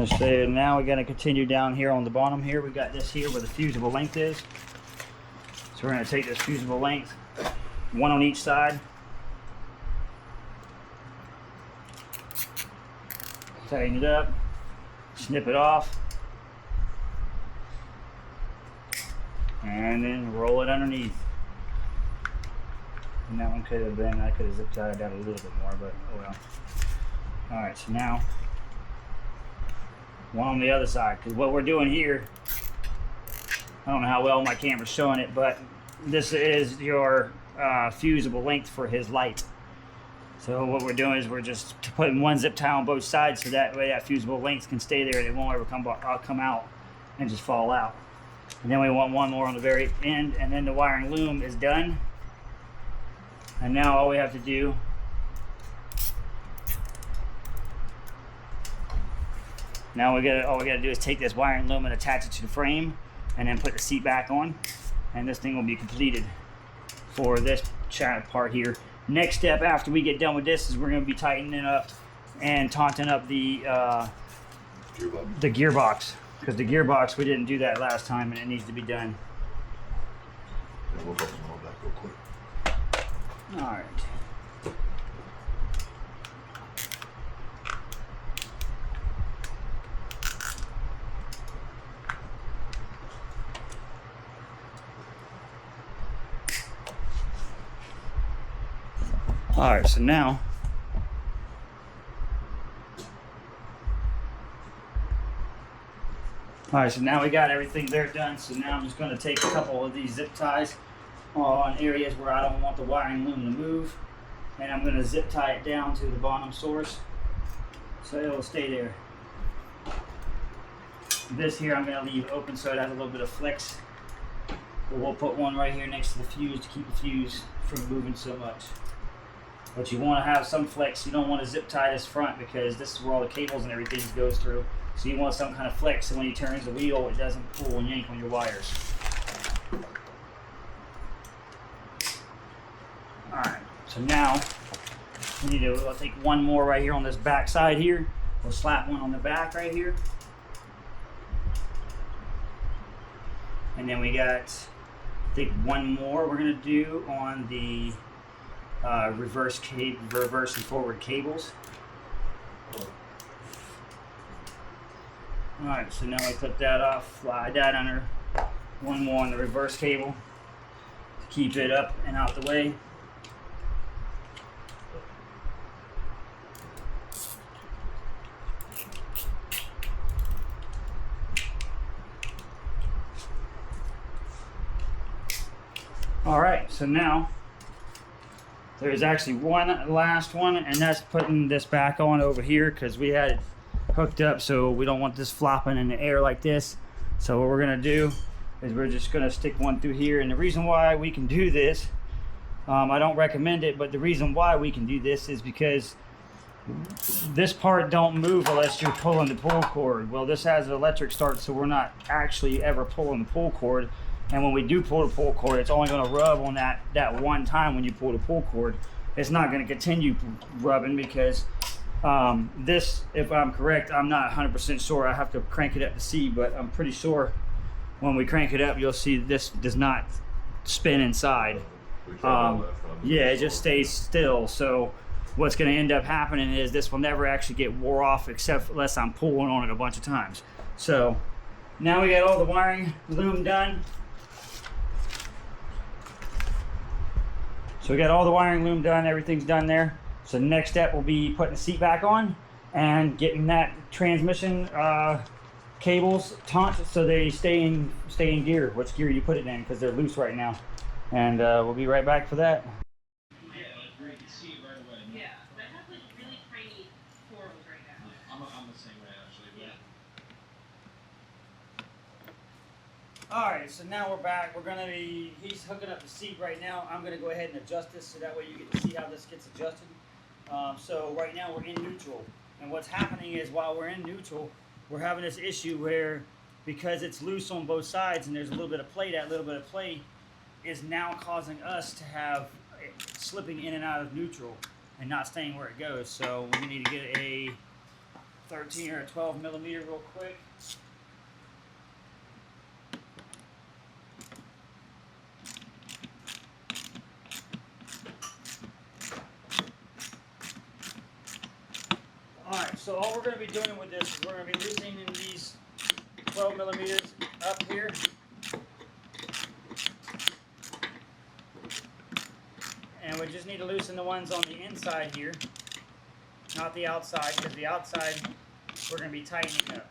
So now we're going to continue down here on the bottom here. We got this here where the fusible length is. So we're going to take this fusible length, one on each side. Tighten it up, snip it off, and then roll it underneath. And that one could have been, I could have zip tied it down a little bit more, but oh well. Alright, so now one on the other side, because what we're doing here, I don't know how well my camera's showing it, but this is your fusible length for his light. So what we're doing is we're just putting one zip tie on both sides, so that way that fusible length can stay there and it won't ever come out and just fall out. And then we want one more on the very end, and then the wiring loom is done. And now all we have to do all we gotta do is take this wiring loom and attach it to the frame, and then put the seat back on, and this thing will be completed for this part here. Next step after we get done with this is we're going to be tightening up and taunting up the gearbox, because the gearbox, we didn't do that last time and it needs to be done. Yeah, we'll button all that real quick. All right. All right, so now we got everything there done. So now I'm just going to take a couple of these zip ties on areas where I don't want the wiring loom to move, and I'm going to zip tie it down to the bottom source so it will stay there. This here I'm going to leave open so it has a little bit of flex, but we'll put one right here next to the fuse to keep the fuse from moving so much. But you want to have some flex. You don't want to zip tie this front, because this is where all the cables and everything goes through. So you want some kind of flex, so when you turn the wheel, it doesn't pull and yank on your wires. Alright, so now we need to take one more right here on this back side here. We'll slap one on the back right here. And then we got, I think, one more we're going to do on the reverse and forward cables. Alright, so now I clip that off, slide that under, one more on the reverse cable to keep it up and out the way. Alright, so now there's actually one last one, and that's putting this back on over here, because we had it hooked up, so we don't want this flopping in the air like this. So what we're gonna do is we're just gonna stick one through here. And the reason why we can do this, I don't recommend it, but the reason why we can do this is because this part don't move unless you're pulling the pull cord. Well, this has an electric start, so we're not actually ever pulling the pull cord. And when we do pull the pull cord, it's only going to rub on that one time when you pull the pull cord. It's not going to continue rubbing, because this, if I'm correct, I'm not 100% sure. I have to crank it up to see, but I'm pretty sure when we crank it up, you'll see this does not spin inside. Yeah, it just stays still. So what's going to end up happening is this will never actually get wore off, except unless I'm pulling on it a bunch of times. So now we got all the wiring loom done. So we got all the wiring loom done, everything's done there. So the next step will be putting the seat back on and getting that transmission cables taut so they stay in gear, which gear you put it in, because they're loose right now. And we'll be right back for that. Yeah, great. You see it right away. Yeah, but I have like really tiny forms right now. I'm the same way actually. But Alright, so now we're back. He's hooking up the seat right now. I'm going to go ahead and adjust this so that way you get to see how this gets adjusted. So right now we're in neutral. And what's happening is while we're in neutral, we're having this issue where, because it's loose on both sides and there's a little bit of play, that little bit of play is now causing us to have it slipping in and out of neutral and not staying where it goes. So we need to get a 13 or a 12 millimeter real quick. Alright, so all we're going to be doing with this is we're going to be loosening these 12 millimeters up here. And we just need to loosen the ones on the inside here, not the outside, because the outside we're going to be tightening up.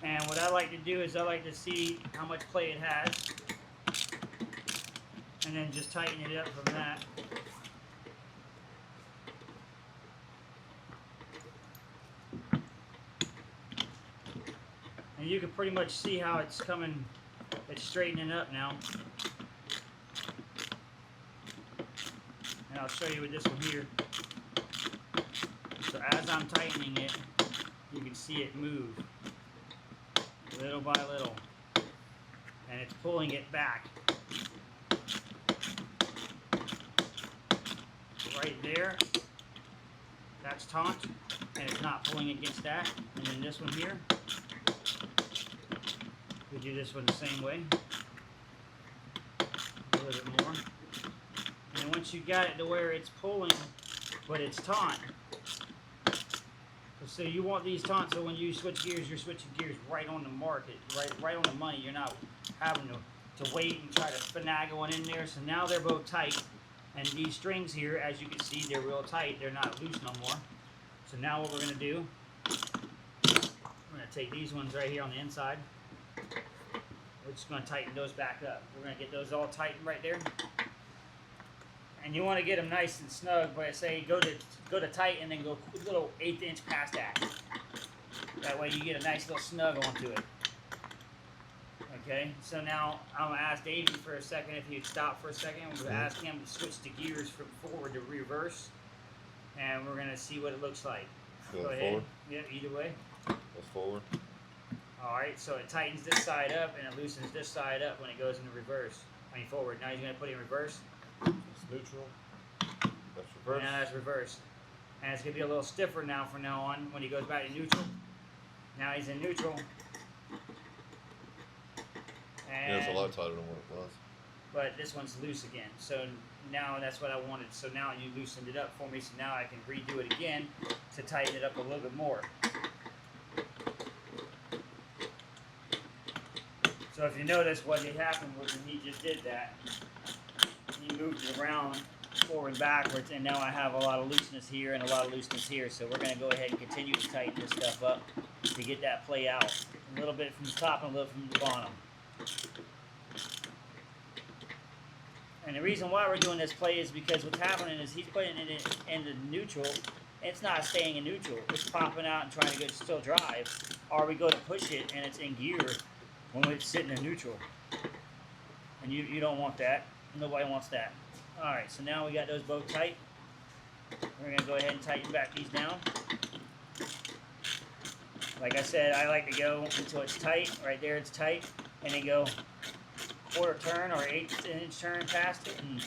And what I like to do is I like to see how much play it has, and then just tighten it up from that. And you can pretty much see how it's coming, it's straightening up now. And I'll show you with this one here. So as I'm tightening it, you can see it move little by little, and it's pulling it back. Right there, that's taut, and it's not pulling against that. And then this one here, we do this one the same way, a little bit more. And once you got it to where it's pulling, but it's taut, so you want these taut so when you switch gears, you're switching gears right on the market, right on the money. You're not having to wait and try to finagle one in there. So now they're both tight, and these strings here, as you can see, they're real tight. They're not loose no more. So now what we're going to do, we're going to take these ones right here on the inside. We're just going to tighten those back up. We're going to get those all tightened right there. And you want to get them nice and snug, but I say go to tight and then go a little 1/8 inch past that. That way you get a nice little snug onto it. Okay, so now I'm going to ask Davey for a second if he'd stop for a second. We're going to ask him to switch the gears from forward to reverse. And we're going to see what it looks like. Go ahead. forward? Yeah, either way. That's forward. Alright, so it tightens this side up and it loosens this side up when it goes into reverse. I mean forward. Now he's going to put it in reverse. That's neutral. That's reverse. Now that's reverse. And it's going to be a little stiffer now from now on when he goes back to neutral. Now he's in neutral. And, Yeah, it's a lot tighter than what it was. but this one's loose again. So now that's what I wanted. So now you loosened it up for me. So now I can redo it again to tighten it up a little bit more. So if you notice what had happened was when he just did that, he moved it around forward and backwards, and now I have a lot of looseness here and a lot of looseness here. So we're going to go ahead and continue to tighten this stuff up to get that play out. A little bit from the top and a little from the bottom. And the reason why we're doing this play is because what's happening is he's putting it into neutral. It's not staying in neutral. It's popping out and trying to get still drive. Or we go to push it and it's in gear when it's sitting in neutral. And you don't want that. Nobody wants that. Alright, so now we got those both tight. We're going to go ahead and tighten back these down. Like I said, I like to go until it's tight. Right there it's tight. And then go quarter turn or 1/8 inch turn past it. And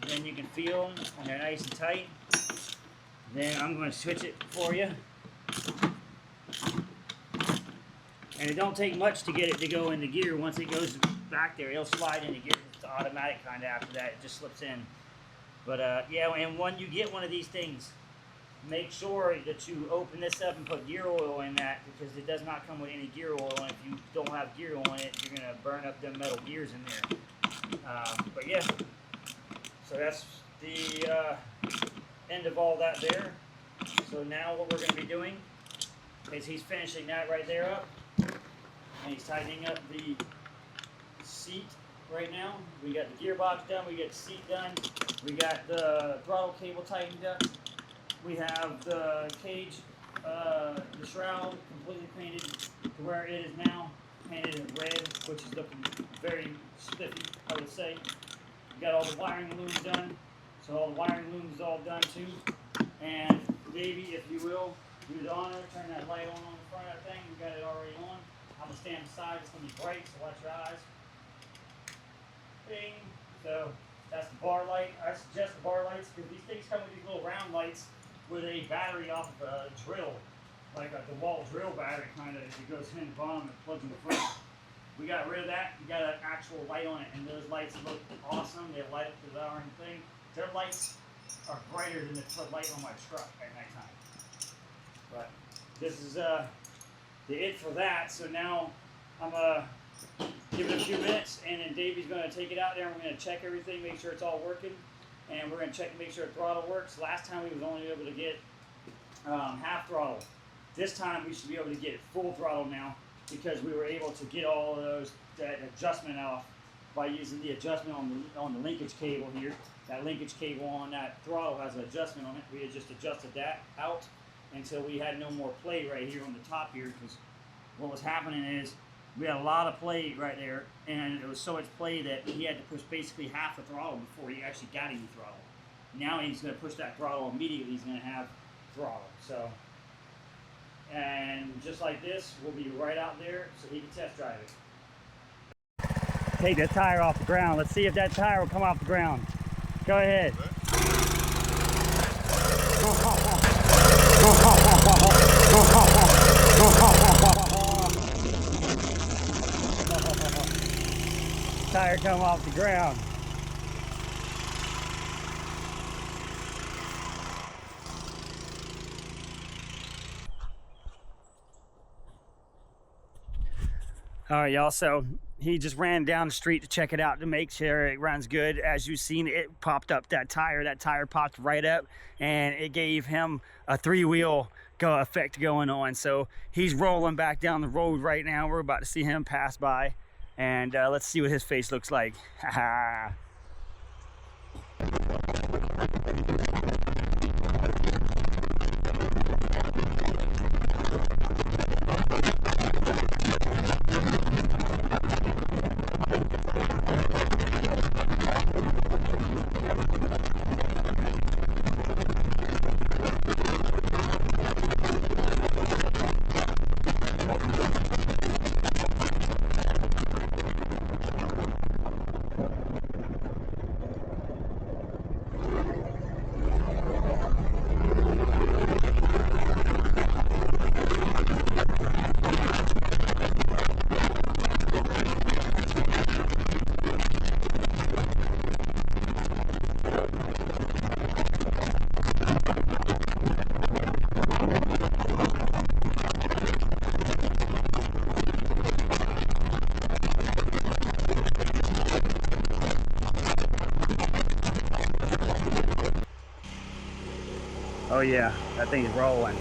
then you can feel them and they're nice and tight. Then I'm going to switch it for you. And it don't take much to get it to go into gear. Once it goes back there, it'll slide into gear. It's automatic kind of after that. It just slips in. But yeah, and when you get one of these things, make sure that you open this up and put gear oil in that, because it does not come with any gear oil. And if you don't have gear oil in it, you're going to burn up them metal gears in there. But yeah, so that's the end of all that there. So now what we're going to be doing is he's finishing that right there up. And he's tightening up the seat right now. We got the gearbox done, we got the seat done, we got the throttle cable tightened up, we have the cage, the shroud completely painted to where it is now, painted in red, which is looking very spiffy, I would say. We got all the wiring looms done, so all the wiring looms is all done too. And Davey, if you will, do the honor, turn that light on the front of that thing. We got it already on. I'm going to stand beside, it's going to be bright, so watch your eyes. Bing. So that's the bar light. I suggest the bar lights because these things come with these little round lights with a battery off of a drill. like a DeWalt drill battery kind of. It goes in the bottom and plugs in the front. We got rid of that. We got an actual light on it, and those lights look awesome. They light up the darn thing. Their lights are brighter than the light on my truck at nighttime. But this is the it for that. So now I'm give it a few minutes, and then Davey's gonna take it out there, and we're gonna check everything, make sure it's all working, and we're gonna check, make sure the throttle works. Last time we was only able to get half throttle. This time we should be able to get full throttle now, because we were able to get all of that adjustment off by using the adjustment on the linkage cable here. That linkage cable on that throttle has an adjustment on it. We had just adjusted that out until we had no more play right here on the top here, because what was happening is we had a lot of play right there, and it was so much play that he had to push basically half the throttle before he actually got any throttle. Now he's going to push that throttle immediately. He's going to have throttle. So, and just like this, we'll be right out there so he can test drive it. Take the tire off the ground. Let's see if that tire will come off the ground. Go ahead. Tire come off the ground. All right, y'all, so he just ran down the street to check it out to make sure it runs good. As you've seen, it popped up that tire popped right up, and it gave him a three-wheel effect going on. So he's rolling back down the road right now. We're about to see him pass by, and let's see what his face looks like. Oh yeah, that thing's rolling.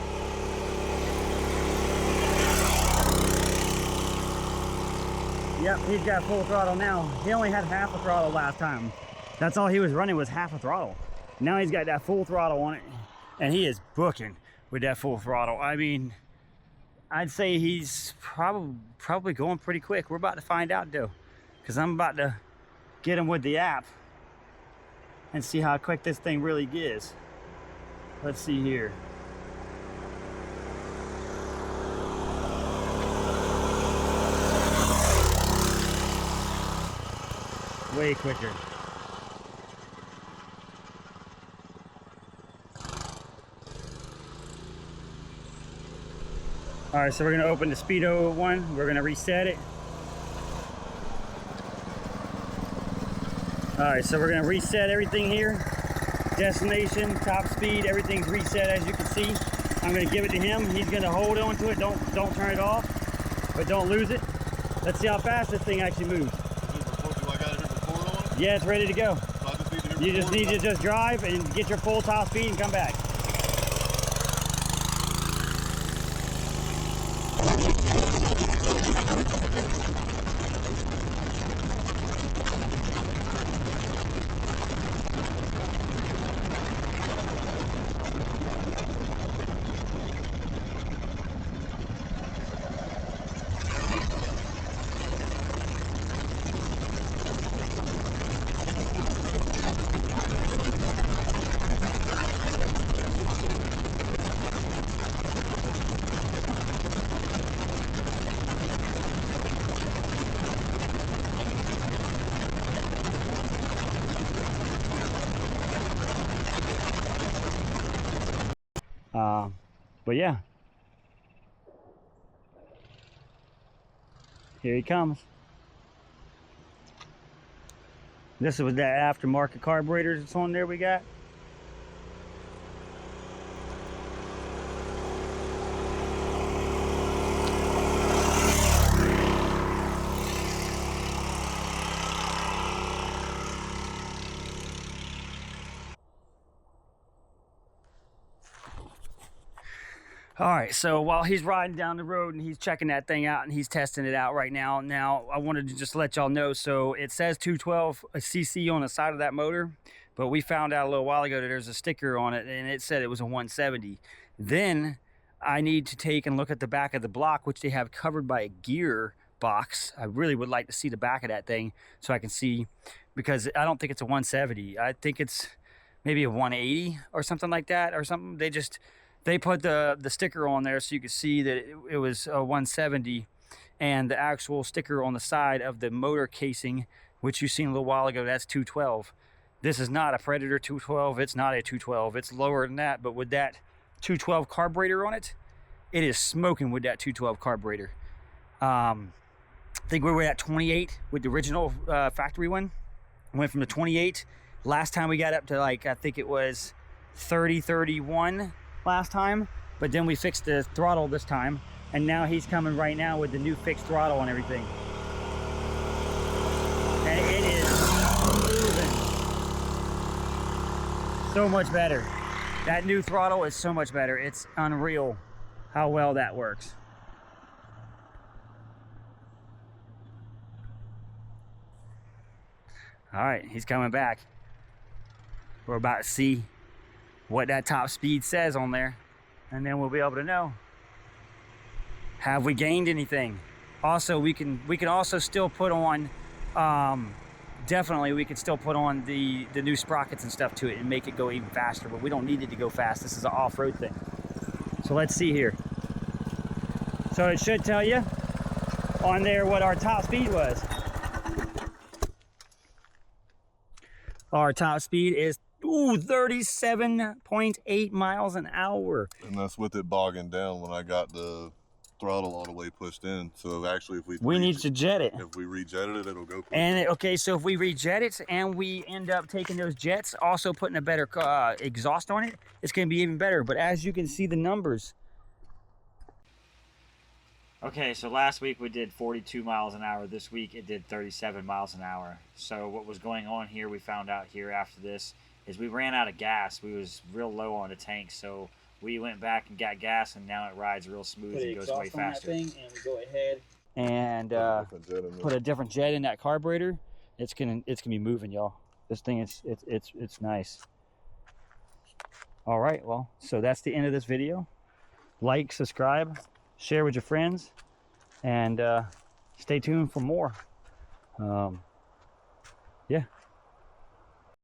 Yep, he's got full throttle now. He only had half a throttle last time. That's all he was running was half a throttle. Now he's got that full throttle on it, and he is booking with that full throttle. I mean, I'd say he's probably going pretty quick. We're about to find out though, because I'm about to get him with the app and see how quick this thing really is. Let's see here. Way quicker. All right, so we're gonna open the speedo one. We're gonna reset it. All right, so we're gonna reset everything here. Destination, top speed, everything's reset as you can see. I'm gonna give it to him. He's gonna hold on to it. Don't turn it off, but don't lose it. Let's see how fast this thing actually moves. Yeah, it's ready to go. You just need to just drive and get your full top speed and come back. But yeah, Here he comes. This is with that aftermarket carburetor that's on there we got. All right, so while he's riding down the road and he's checking that thing out and he's testing it out right now, I wanted to just let y'all know, so it says 212 cc on the side of that motor, but we found out a little while ago that there's a sticker on it and it said it was a 170. Then I need to take and look at the back of the block, which they have covered by a gear box. I really would like to see the back of that thing so I can see, because I don't think it's a 170. I think it's maybe a 180 or something like that, or something. They put the sticker on there so you could see that it was a 170, and the actual sticker on the side of the motor casing, which you seen a little while ago, that's 212. This is not a Predator 212. It's not a 212. It's lower than that, but with that 212 carburetor on it, it is smoking with that 212 carburetor. I think we were at 28 with the original factory one. Went from the 28. Last time we got up to, like, I think it was 30, 31 last time, but then we fixed the throttle this time, and now he's coming right now with the new fixed throttle and everything, and it is moving so much better. That new throttle is so much better. It's unreal how well that works. All right, he's coming back. We're about to see what that top speed says on there, and then we'll be able to know, have we gained anything. Also, we can also still put on definitely we can still put on the new sprockets and stuff to it and make it go even faster, but we don't need it to go fast. This is an off-road thing. So let's see here. So it should tell you on there what our top speed was. Our top speed is 37.8 miles an hour. And that's with it bogging down when I got the throttle all the way pushed in. So actually, if we need to jet it. If we rejetted it, it'll go quicker. And okay, so if we rejet it and we end up taking those jets, also putting a better exhaust on it, it's going to be even better. But as you can see the numbers. Okay, so last week we did 42 miles an hour. This week it did 37 miles an hour. So what was going on here, we found out here after this, is we ran out of gas. We was real low on the tank, so we went back and got gas, and now it rides real smooth and goes way faster. And we go ahead and put a different jet in that carburetor. It's gonna be moving, y'all. This thing it's nice. All right, well, so that's the end of this video. Like, subscribe, share with your friends, and stay tuned for more. Yeah.